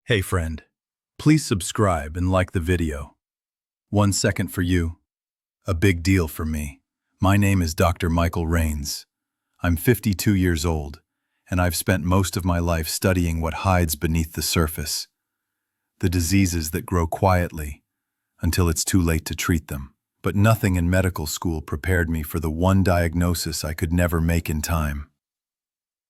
Hey friend, please subscribe and like the video. 1 second for you. A big deal for me. My name is Dr. Michael Rains. I'm 52 years old, and I've spent most of my life studying what hides beneath the surface. The diseases that grow quietly until it's too late to treat them. But nothing in medical school prepared me for the one diagnosis I could never make in time.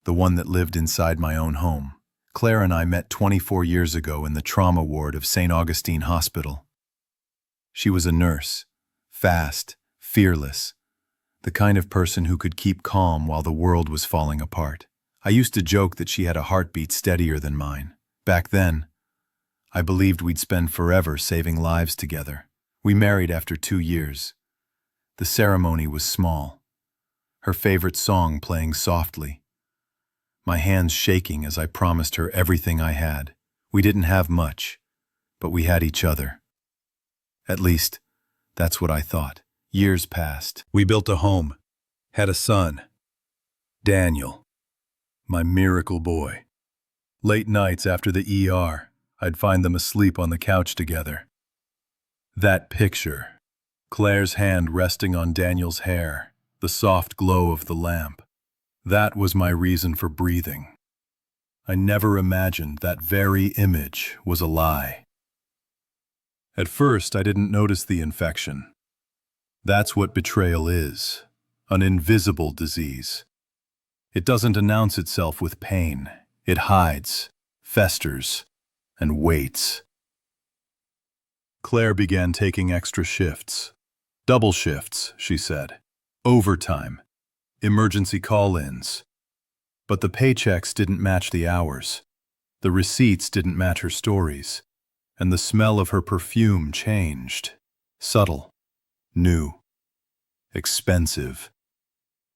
The one that lived inside my own home. Claire and I met 24 years ago in the trauma ward of St. Augustine Hospital. She was a nurse, fast, fearless, the kind of person who could keep calm while the world was falling apart. I used to joke that she had a heartbeat steadier than mine. Back then, I believed we'd spend forever saving lives together. We married after 2 years. The ceremony was small, her favorite song playing softly. My hands shaking as I promised her everything I had. We didn't have much, but we had each other. At least, that's what I thought. Years passed. We built a home, had a son, Daniel, my miracle boy. Late nights after the ER, I'd find them asleep on the couch together. That picture, Claire's hand resting on Daniel's hair, the soft glow of the lamp. That was my reason for breathing. I never imagined that very image was a lie. At first, I didn't notice the infection. That's what betrayal is, an invisible disease. It doesn't announce itself with pain. It hides, festers, and waits. Claire began taking extra shifts. Double shifts, she said. Overtime. Emergency call-ins. But the paychecks didn't match the hours. The receipts didn't match her stories. And the smell of her perfume changed. Subtle. New. Expensive.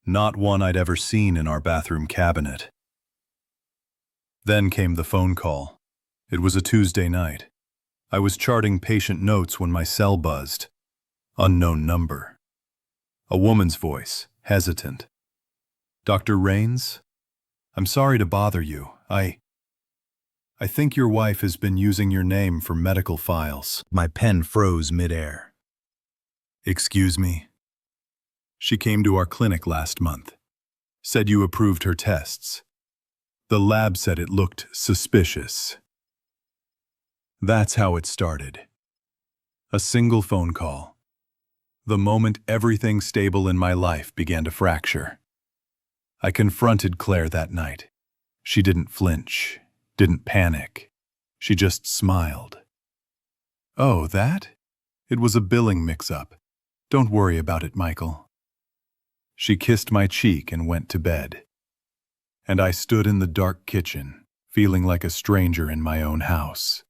Not one I'd ever seen in our bathroom cabinet. Then came the phone call. It was a Tuesday night. I was charting patient notes when my cell buzzed. Unknown number. A woman's voice, hesitant. Dr. Rains? I'm sorry to bother you. I think your wife has been using your name for medical files. My pen froze midair. Excuse me? She came to our clinic last month. Said you approved her tests. The lab said it looked suspicious. That's how it started. A single phone call. The moment everything stable in my life began to fracture. I confronted Claire that night. She didn't flinch, didn't panic. She just smiled. Oh, that? It was a billing mix-up. Don't worry about it, Michael. She kissed my cheek and went to bed. And I stood in the dark kitchen, feeling like a stranger in my own house.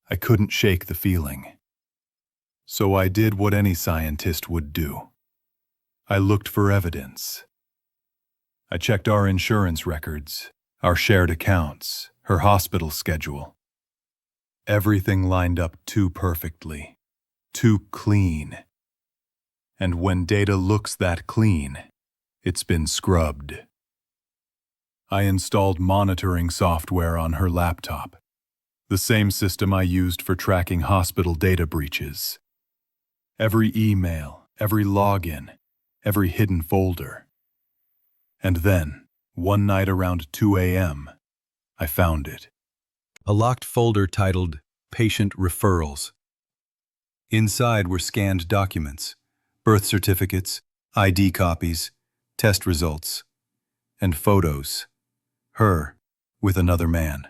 I couldn't shake the feeling. So I did what any scientist would do. I looked for evidence. I checked our insurance records, our shared accounts, her hospital schedule. Everything lined up too perfectly, too clean. And when data looks that clean, it's been scrubbed. I installed monitoring software on her laptop, the same system I used for tracking hospital data breaches. Every email, every login, every hidden folder. And then, one night around 2 a.m., I found it. A locked folder titled Patient Referrals. Inside were scanned documents, birth certificates, ID copies, test results, and photos. Her with another man.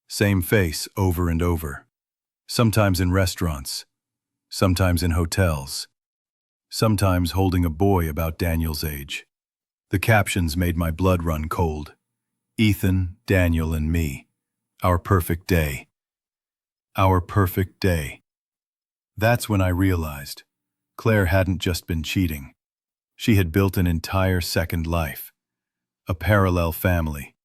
Same face over and over. Sometimes in restaurants, sometimes in hotels, sometimes holding a boy about Daniel's age. The captions made my blood run cold. Ethan, Daniel, and me. Our perfect day. Our perfect day. That's when I realized Claire hadn't just been cheating. She had built an entire second life. A parallel family.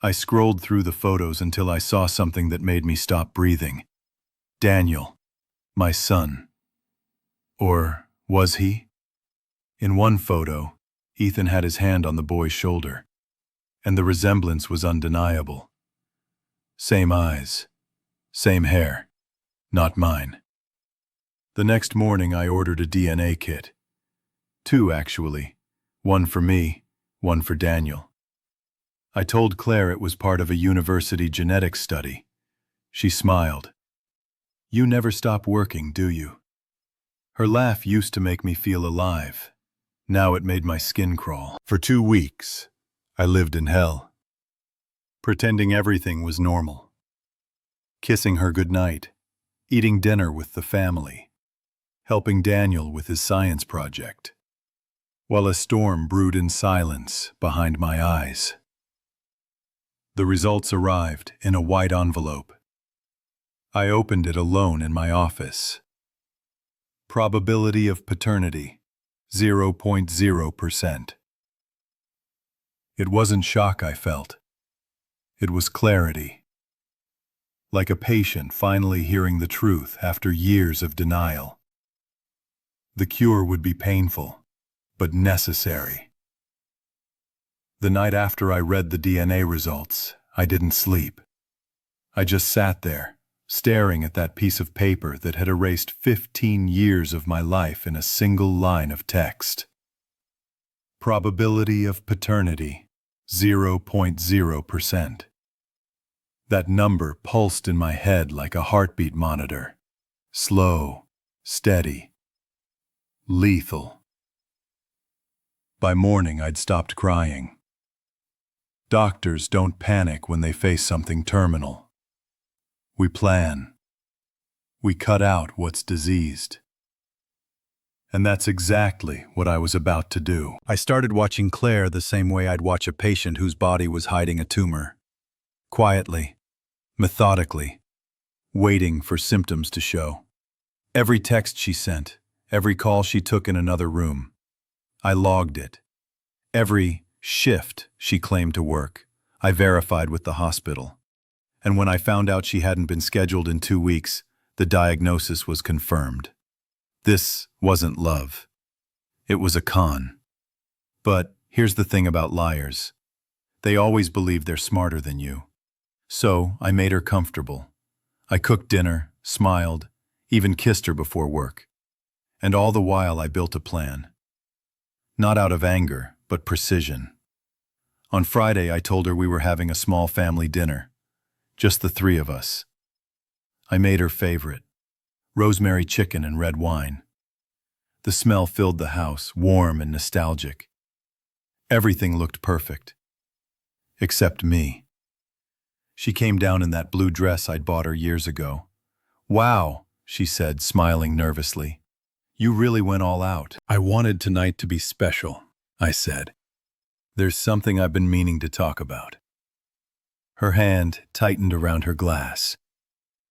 I scrolled through the photos until I saw something that made me stop breathing. Daniel. My son. Or was he? In one photo, Ethan had his hand on the boy's shoulder, and the resemblance was undeniable. Same eyes. Same hair. Not mine. The next morning I ordered a DNA kit. 2, actually. 1 for me, 1 for Daniel. I told Claire it was part of a university genetics study. She smiled. You never stop working, do you? Her laugh used to make me feel alive. Now it made my skin crawl. For 2 weeks, I lived in hell, pretending everything was normal. Kissing her goodnight, eating dinner with the family, helping Daniel with his science project, while a storm brewed in silence behind my eyes. The results arrived in a white envelope. I opened it alone in my office. Probability of paternity, 0.0%. It wasn't shock I felt. It was clarity. Like a patient finally hearing the truth after years of denial. The cure would be painful, but necessary. The night after I read the DNA results, I didn't sleep. I just sat there, staring at that piece of paper that had erased 15 years of my life in a single line of text. Probability of paternity, 0.0%. That number pulsed in my head like a heartbeat monitor. Slow, steady, lethal. By morning, I'd stopped crying. Doctors don't panic when they face something terminal. We plan. We cut out what's diseased. And that's exactly what I was about to do. I started watching Claire the same way I'd watch a patient whose body was hiding a tumor. Quietly, methodically, waiting for symptoms to show. Every text she sent, every call she took in another room, I logged it. Every shift she claimed to work, I verified with the hospital. And when I found out she hadn't been scheduled in 2 weeks, the diagnosis was confirmed. This wasn't love. It was a con. But here's the thing about liars. They always believe they're smarter than you. So I made her comfortable. I cooked dinner, smiled, even kissed her before work. And all the while I built a plan. Not out of anger, but precision. On Friday, I told her we were having a small family dinner. Just the 3 of us. I made her favorite. Rosemary chicken and red wine. The smell filled the house, warm and nostalgic. Everything looked perfect. Except me. She came down in that blue dress I'd bought her years ago. Wow, she said, smiling nervously. You really went all out. I wanted tonight to be special, I said. There's something I've been meaning to talk about. Her hand tightened around her glass.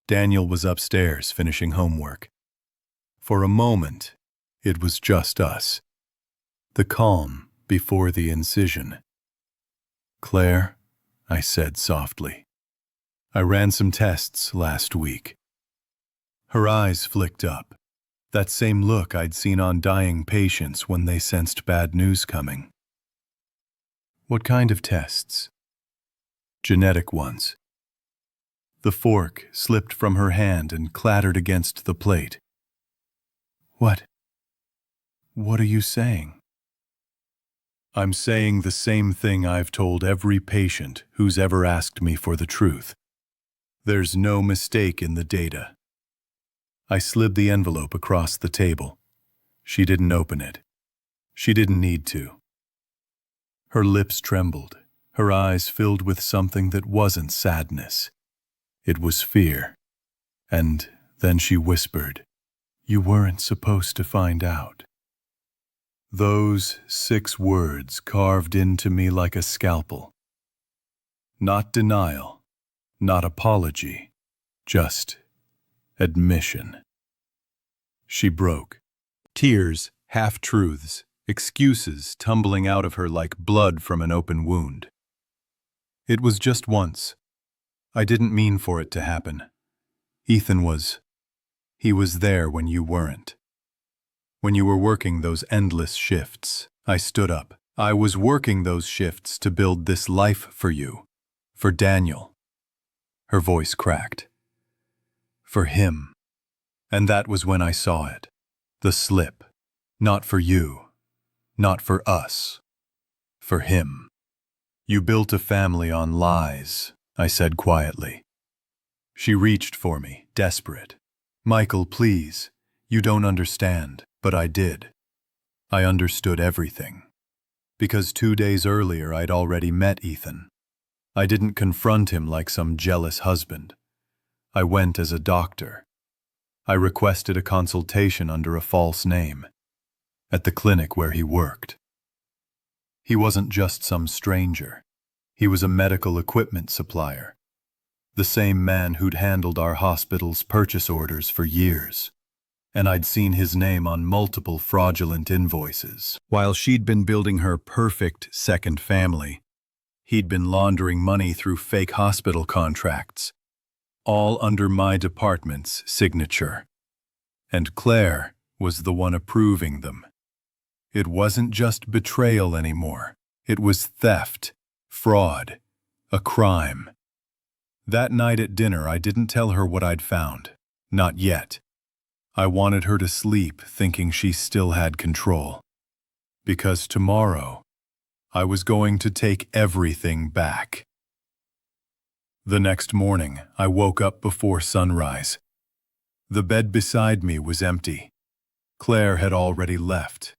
Daniel was upstairs finishing homework. For a moment, it was just us. The calm before the incision. Claire, I said softly. I ran some tests last week. Her eyes flicked up. That same look I'd seen on dying patients when they sensed bad news coming. What kind of tests? Genetic ones. The fork slipped from her hand and clattered against the plate. What are you saying? I'm saying the same thing I've told every patient who's ever asked me for the truth. There's no mistake in the data. I slid the envelope across the table. She didn't open it. She didn't need to. Her lips trembled, her eyes filled with something that wasn't sadness. It was fear. And then she whispered, "You weren't supposed to find out." Those 6 words carved into me like a scalpel. Not denial, not apology, just admission. She broke. Tears, half-truths, excuses tumbling out of her like blood from an open wound. It was just once. I didn't mean for it to happen. Ethan was. He was there when you weren't. When you were working those endless shifts, I stood up. I was working those shifts to build this life for you, for Daniel. Her voice cracked. For him. And that was when I saw it. The slip. Not for you. Not for us. For him. You built a family on lies, I said quietly. She reached for me, desperate. Michael, please. You don't understand, but I did. I understood everything. Because 2 days earlier I'd already met Ethan. I didn't confront him like some jealous husband. I went as a doctor. I requested a consultation under a false name, at the clinic where he worked. He wasn't just some stranger. He was a medical equipment supplier, the same man who'd handled our hospital's purchase orders for years. And I'd seen his name on multiple fraudulent invoices. While she'd been building her perfect second family, he'd been laundering money through fake hospital contracts, all under my department's signature. And Claire was the one approving them. It wasn't just betrayal anymore. It was theft, fraud, a crime. That night at dinner, I didn't tell her what I'd found. Not yet. I wanted her to sleep thinking she still had control. Because tomorrow, I was going to take everything back. The next morning, I woke up before sunrise. The bed beside me was empty. Claire had already left.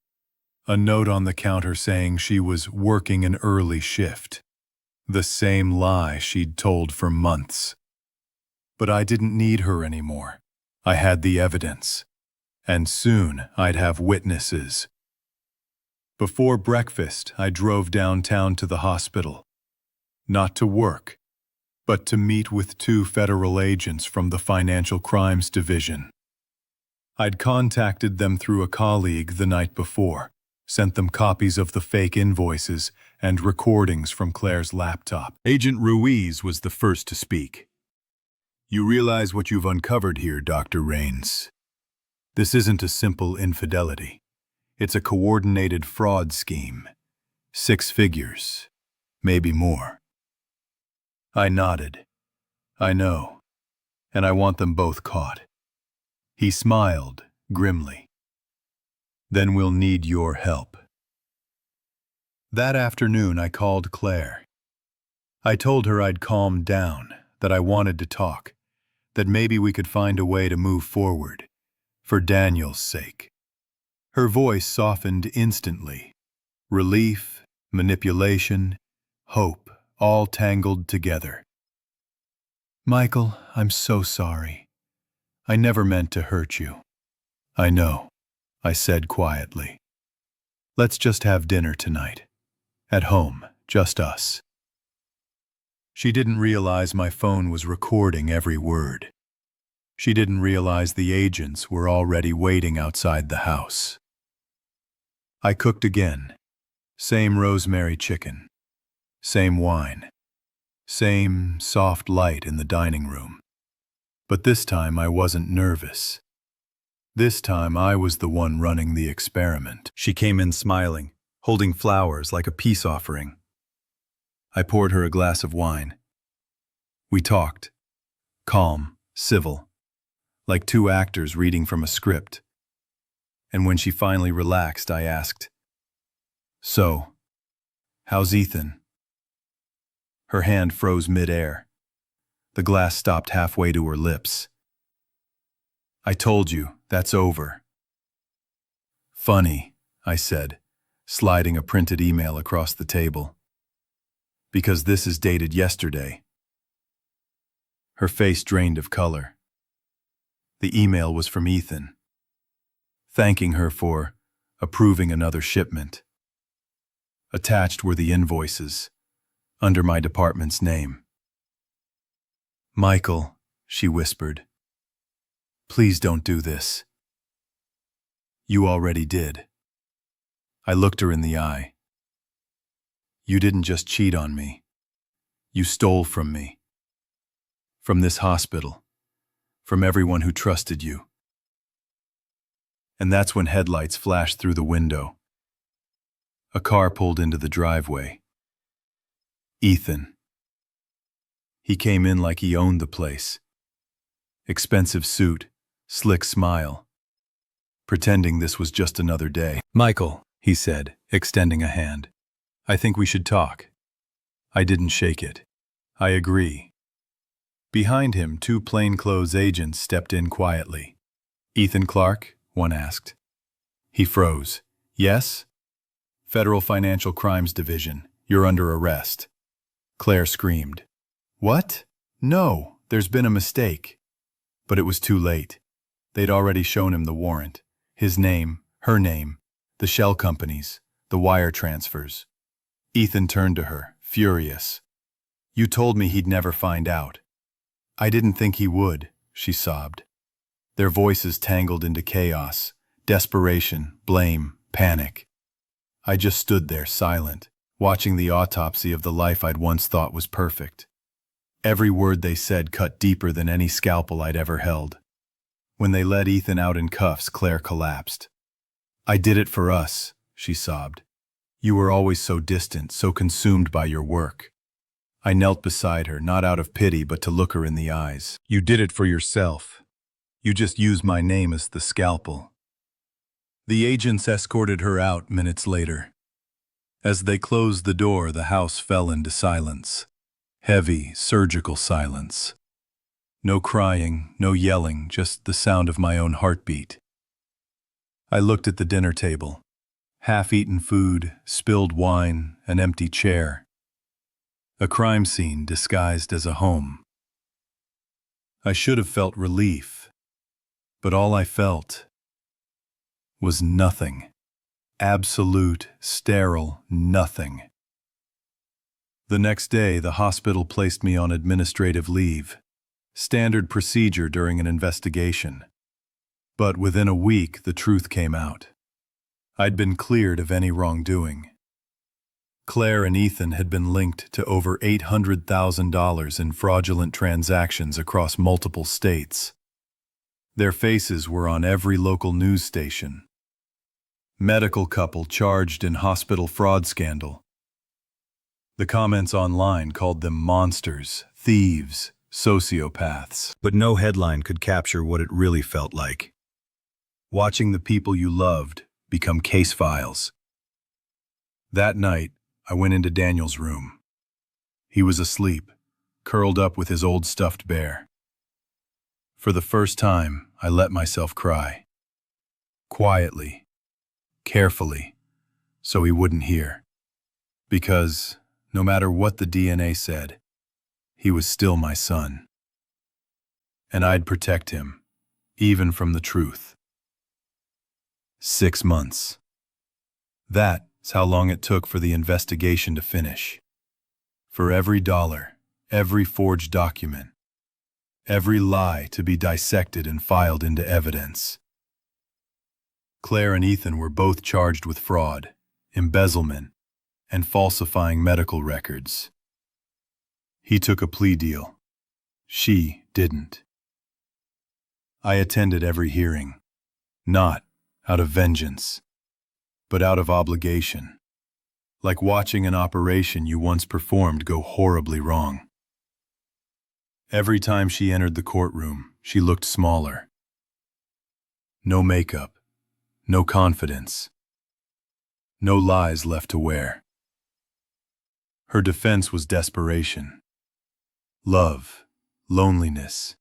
A note on the counter saying she was working an early shift. The same lie she'd told for months. But I didn't need her anymore. I had the evidence. And soon I'd have witnesses. Before breakfast, I drove downtown to the hospital. Not to work, but to meet with 2 federal agents from the Financial Crimes Division. I'd contacted them through a colleague the night before, sent them copies of the fake invoices and recordings from Claire's laptop. Agent Ruiz was the first to speak. You realize what you've uncovered here, Dr. Rains. This isn't a simple infidelity. It's a coordinated fraud scheme. 6 figures, maybe more. I nodded. I know, and I want them both caught. He smiled grimly. Then we'll need your help. That afternoon, I called Claire. I told her I'd calmed down, that I wanted to talk, that maybe we could find a way to move forward, for Daniel's sake. Her voice softened instantly. Relief, manipulation, hope, all tangled together. Michael, I'm so sorry. I never meant to hurt you. I know, I said quietly. Let's just have dinner tonight. At home, just us. She didn't realize my phone was recording every word. She didn't realize the agents were already waiting outside the house. I cooked again. Same rosemary chicken. Same wine. Same soft light in the dining room. But this time I wasn't nervous. This time I was the one running the experiment. She came in smiling, holding flowers like a peace offering. I poured her a glass of wine. We talked. Calm, civil, like 2 actors reading from a script. And when she finally relaxed, I asked, "So, how's Ethan?" Her hand froze mid-air. The glass stopped halfway to her lips. I told you, that's over. Funny, I said, sliding a printed email across the table. Because this is dated yesterday. Her face drained of color. The email was from Ethan, thanking her for approving another shipment. Attached were the invoices, under my department's name. Michael, she whispered, please don't do this. You already did. I looked her in the eye. You didn't just cheat on me. You stole from me. From this hospital. From everyone who trusted you. And that's when headlights flashed through the window. A car pulled into the driveway. Ethan. He came in like he owned the place. Expensive suit, slick smile, pretending this was just another day. "Michael," he said, extending a hand. "I think we should talk." I didn't shake it. "I agree." Behind him, 2 plainclothes agents stepped in quietly. "Ethan Clark?" one asked. He froze. "Yes?" "Federal Financial Crimes Division. You're under arrest." Claire screamed. "What? No, there's been a mistake." But it was too late. They'd already shown him the warrant. His name, her name, the shell companies, the wire transfers. Ethan turned to her, furious. "You told me he'd never find out." "I didn't think he would," she sobbed. Their voices tangled into chaos, desperation, blame, panic. I just stood there, silent, watching the autopsy of the life I'd once thought was perfect. Every word they said cut deeper than any scalpel I'd ever held. When they led Ethan out in cuffs, Claire collapsed. "I did it for us," she sobbed. "You were always so distant, so consumed by your work." I knelt beside her, not out of pity, but to look her in the eyes. "You did it for yourself. You just used my name as the scalpel." The agents escorted her out minutes later. As they closed the door, the house fell into silence. Heavy, surgical silence. No crying, no yelling, just the sound of my own heartbeat. I looked at the dinner table. Half-eaten food, spilled wine, an empty chair. A crime scene disguised as a home. I should have felt relief, but all I felt was nothing. Absolute, sterile nothing. The next day, the hospital placed me on administrative leave. Standard procedure during an investigation. But within a week, the truth came out. I'd been cleared of any wrongdoing. Claire and Ethan had been linked to over $800,000 in fraudulent transactions across multiple states. Their faces were on every local news station. Medical couple charged in hospital fraud scandal. The comments online called them monsters, thieves, sociopaths. But no headline could capture what it really felt like. Watching the people you loved become case files. That night, I went into Daniel's room. He was asleep, curled up with his old stuffed bear. For the first time, I let myself cry. Quietly, carefully, so he wouldn't hear. Because, no matter what the DNA said, he was still my son. And I'd protect him, even from the truth. 6 months. That's how long it took for the investigation to finish. For every dollar, every forged document, every lie to be dissected and filed into evidence. Claire and Ethan were both charged with fraud, embezzlement, and falsifying medical records. He took a plea deal. She didn't. I attended every hearing, not out of vengeance, but out of obligation, like watching an operation you once performed go horribly wrong. Every time she entered the courtroom, she looked smaller. No makeup, no confidence, no lies left to wear. Her defense was desperation, love, loneliness,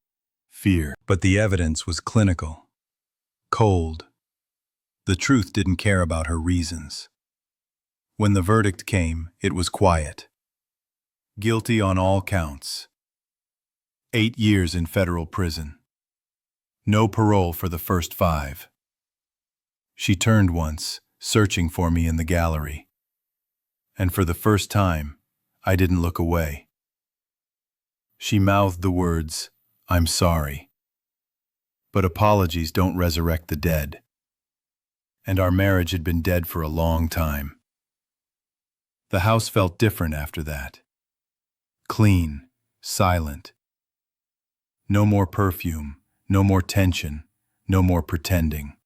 fear. But the evidence was clinical, cold. The truth didn't care about her reasons. When the verdict came, it was quiet. Guilty on all counts. 8 years in federal prison. No parole for the first 5. She turned once, searching for me in the gallery. And for the first time, I didn't look away. She mouthed the words, "I'm sorry." But apologies don't resurrect the dead. And our marriage had been dead for a long time. The house felt different after that. Clean, silent. No more perfume, no more tension, no more pretending.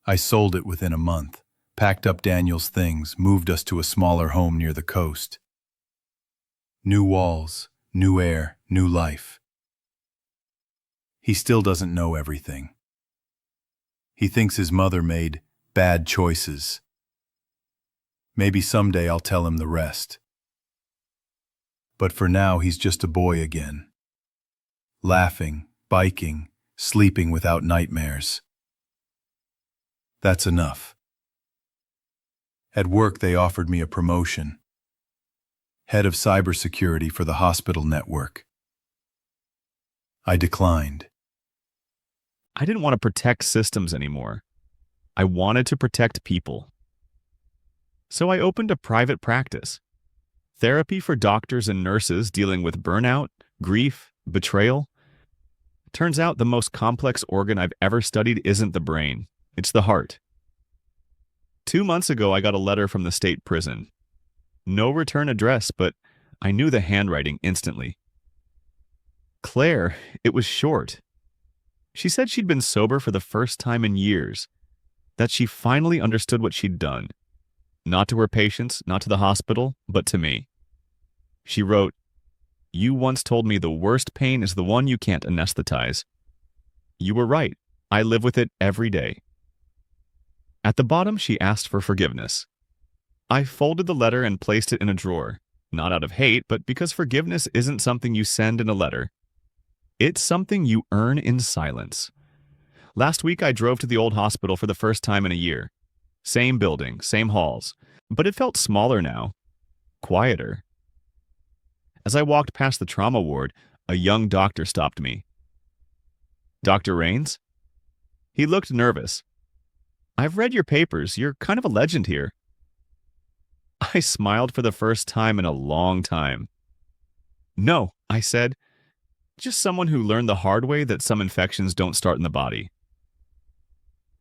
I sold it within a month, packed up Daniel's things, moved us to a smaller home near the coast. New walls, new air, new life. He still doesn't know everything. He thinks his mother made bad choices. Maybe someday I'll tell him the rest. But for now, he's just a boy again. Laughing, biking, sleeping without nightmares. That's enough. At work, they offered me a promotion. Head of cybersecurity for the hospital network. I declined. I didn't want to protect systems anymore. I wanted to protect people. So I opened a private practice. Therapy for doctors and nurses dealing with burnout, grief, betrayal. Turns out the most complex organ I've ever studied isn't the brain, it's the heart. 2 months ago, I got a letter from the state prison. No return address, but I knew the handwriting instantly. Claire, it was short. She said she'd been sober for the first time in years, that she finally understood what she'd done. Not to her patients, not to the hospital, but to me. She wrote, "You once told me the worst pain is the one you can't anesthetize. You were right. I live with it every day." At the bottom, she asked for forgiveness. I folded the letter and placed it in a drawer, not out of hate, but because forgiveness isn't something you send in a letter. It's something you earn in silence. Last week, I drove to the old hospital for the first time in a year. Same building, same halls, but it felt smaller now, quieter. As I walked past the trauma ward, a young doctor stopped me. "Dr. Rains?" He looked nervous. "I've read your papers. You're kind of a legend here." I smiled for the first time in a long time. "No," I said. "Just someone who learned the hard way that some infections don't start in the body."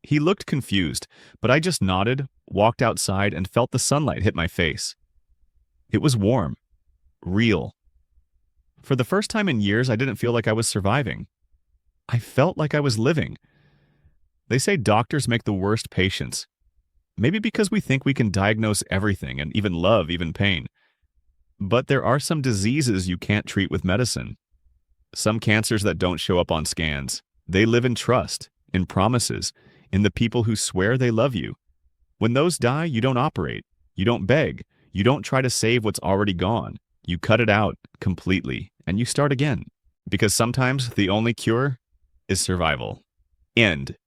He looked confused, but I just nodded, walked outside, and felt the sunlight hit my face. It was warm. Real. For the first time in years, I didn't feel like I was surviving. I felt like I was living. They say doctors make the worst patients. Maybe because we think we can diagnose everything and even love, even pain. But there are some diseases you can't treat with medicine. Some cancers that don't show up on scans. They live in trust, in promises, in the people who swear they love you. When those die, you don't operate. You don't beg. You don't try to save what's already gone. You cut it out completely, and you start again. Because sometimes the only cure is survival. End.